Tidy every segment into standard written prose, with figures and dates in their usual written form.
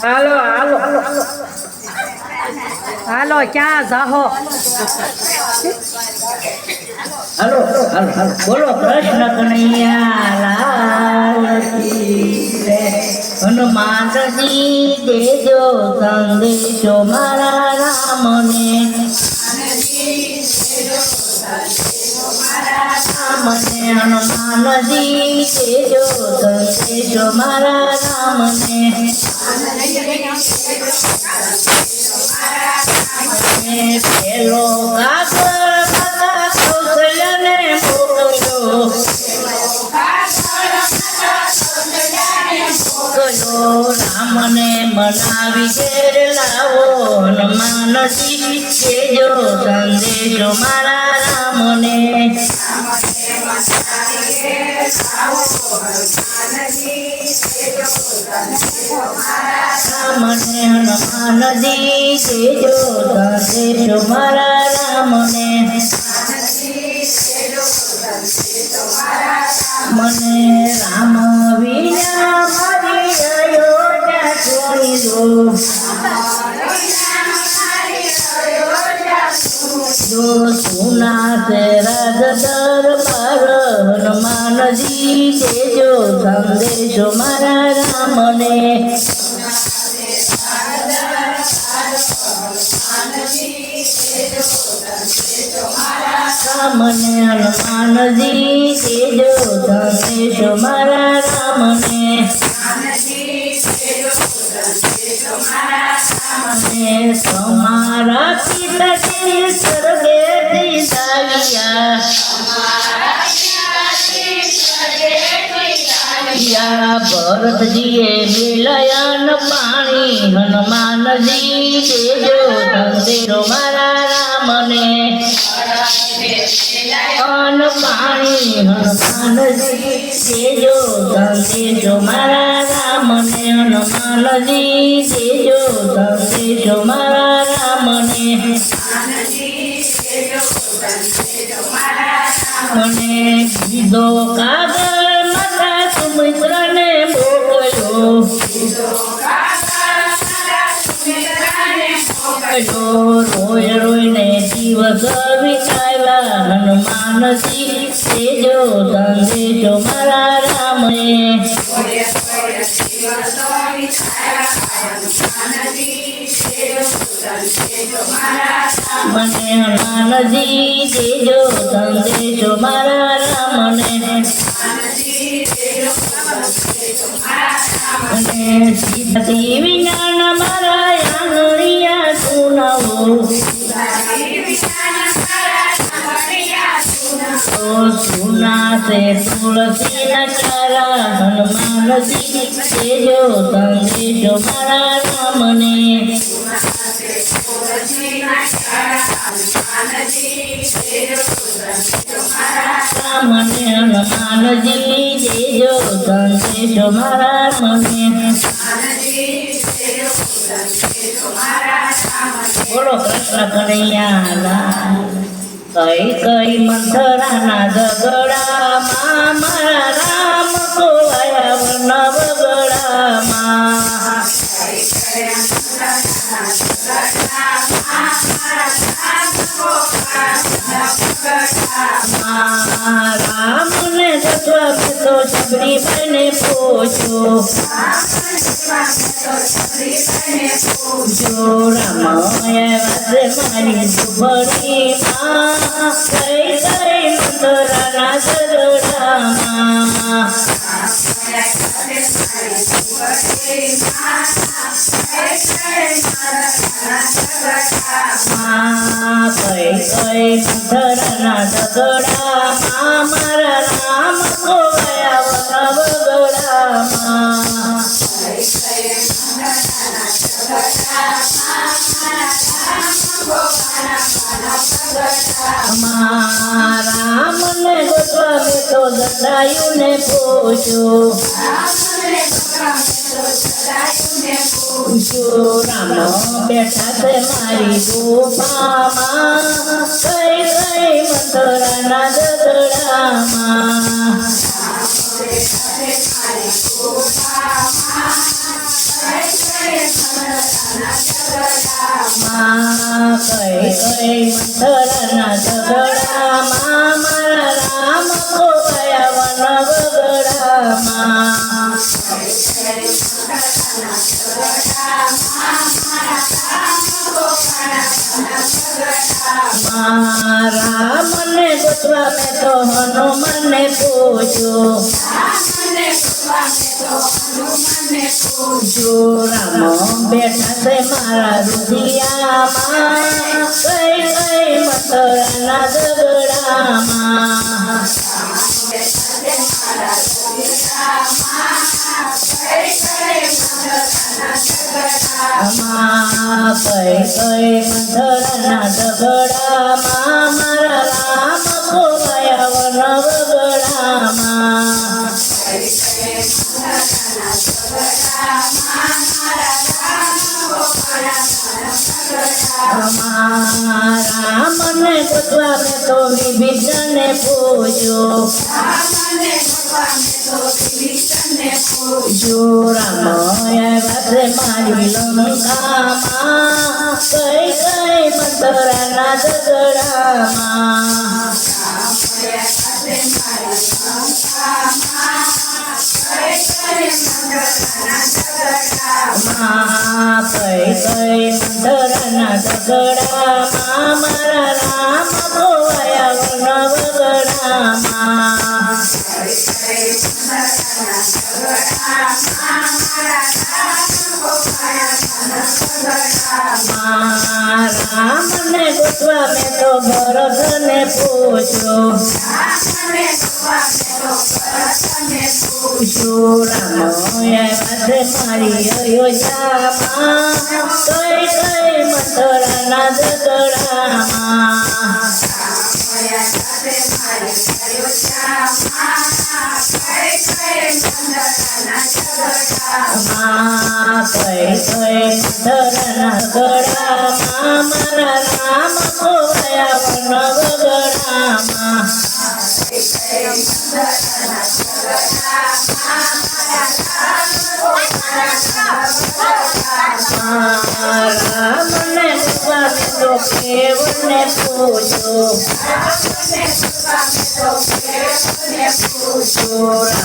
હાલો હાલો હાલો ક્યાં જાહો હાલો હાલો હાલો બોલો કૃષ્ણ કનૈયા લાલ કી જય. હનુમાનજી દેજો સંદેશો મારા રામને હનુમાનજી દેજો સંદેશો મારા રામને પેલો કાગળ માતા કૌશલ્યને મોકલ્યો રામને મનાવી ઘેર લાવો હનુમાનજી દેજો સંદેશો મારા રામને હનુમાનજી દેજો સંદેશો મારા રામને મને રામ વિના મારી અયોધ્યા છોડી દો જો સુના સે રાજ દરબાર હનુમાનજી દેજો સંદેશો મારા રામને રામને હનુમાનજી દેજો સંદેશો મારા રામને તમારા પિતાજી સ્વર્ગેથી જાવ્યા ભરતજીએ મિલયન પાણી હનુમાનજી દેજો સંદેશો મારા રામને અન પાણી હનુમાનજી દેજો સંદેશો મારા રામને હનુમાનજી દેજો સંદેશો મારા રામને મને બીજો કાગળ માતા સુમિત્રાને મોકલ્યો રોય રોઈને દિવસ વિતાવ્યા હનુમાનજી દેજો સંદેશો મારા રામને મને હનુમાનજી દેજો સંદેશો મારા રામને અને સીતાજી વિના મારા આંગણિયા સુનાવો સુના સે તુલસી ના ચારા હનુમાનજી દેજો સંદેશો મારા રામને રામને હનુમાનજી દેજો સંદેશો મારા રામને બોલો કૃષ્ણ કનૈયા લાલ કઈ કઈ મંથરાના ઝઘડામાં મારા રામ કોવાયા નવગડામાં રામને તત્વ તો છબડી બને પૂછો જો રામાયા મારી ઝુંપડીમાં કઈ કઈ મંથરાના ઝઘડામાં કઈ કઈ મંથરાના ઝઘડામાં મારા રામ ખોવાયા વગડામાં રામને ગોતવા બેઠો દંડાયું ને પૂછો રામ બેઠા છે મારી ગુફામાં કઈ કઈ મંથરાના ઝઘડામાં માં કઈ કઈ મંથરના ઝઘડામાં મારા રામ ખોવાયા વન વગડામાં મારા મને ગોતવા મેં તો હનુમાનને પૂછ્યું જો રામ બેઠા છે મારા રુધિયામાં કઈ કઈ મથરાના ઝઘડામાં કઈ કઈ મંથરાના ઝઘડામાં મારા રામ ખોવાયા વન વગડામાં રામને ગોતવા મેં તો વિભીષણને પૂછ્યું જો રામ આવ્યા છે મારી લંકામાં કઈ કઈ મંથરાના ઝઘડામાં કઈ કઈ મંથરાના ઝઘડામાં મારા રામ ખોવાયા વન વગડામાં રામને ગોતવા મેં તો ભરતને પૂછ્યું રામ આવ્યા છે મારી અયોધ્યામાં કઈ કઈ મથરાના ઝઘડામાં કઈ કઈ મંથરાના ઝઘડામાં મારા રામ ખોવાયા વન વગડામાં રામને ગોતવા મેં તો કેવળને પૂછ્યું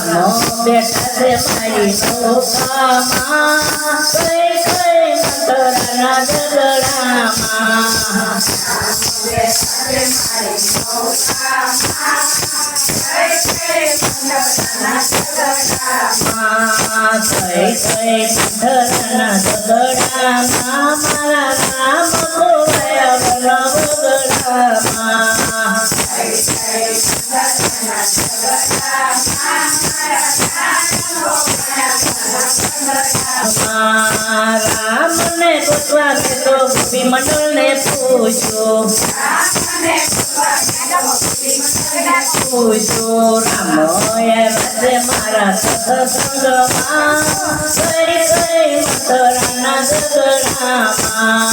રામ બેઠા છે મારી નૌકામાં કઈ કઈ મંથરાના ઝઘડામાં કઈ કઈ મંથરાના ઝઘડામાં મારા રામ ખોવાયા વન વગડામાં રામને ગોતવા મેં તો ગોપીમંડળને પૂછ્યું રામ આવ્યા છે મારા સત્સંગમાં કઈ કઈ મથરાના ઝઘડામાં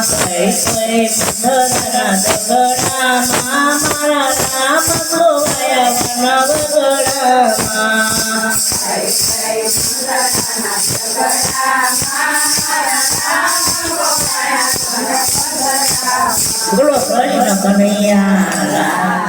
કઈ કઈ મંથરાના ઝઘડામાં મારા રામ ખોવાયા વન વગડામાં બોલો કૃષ્ણ કનૈયા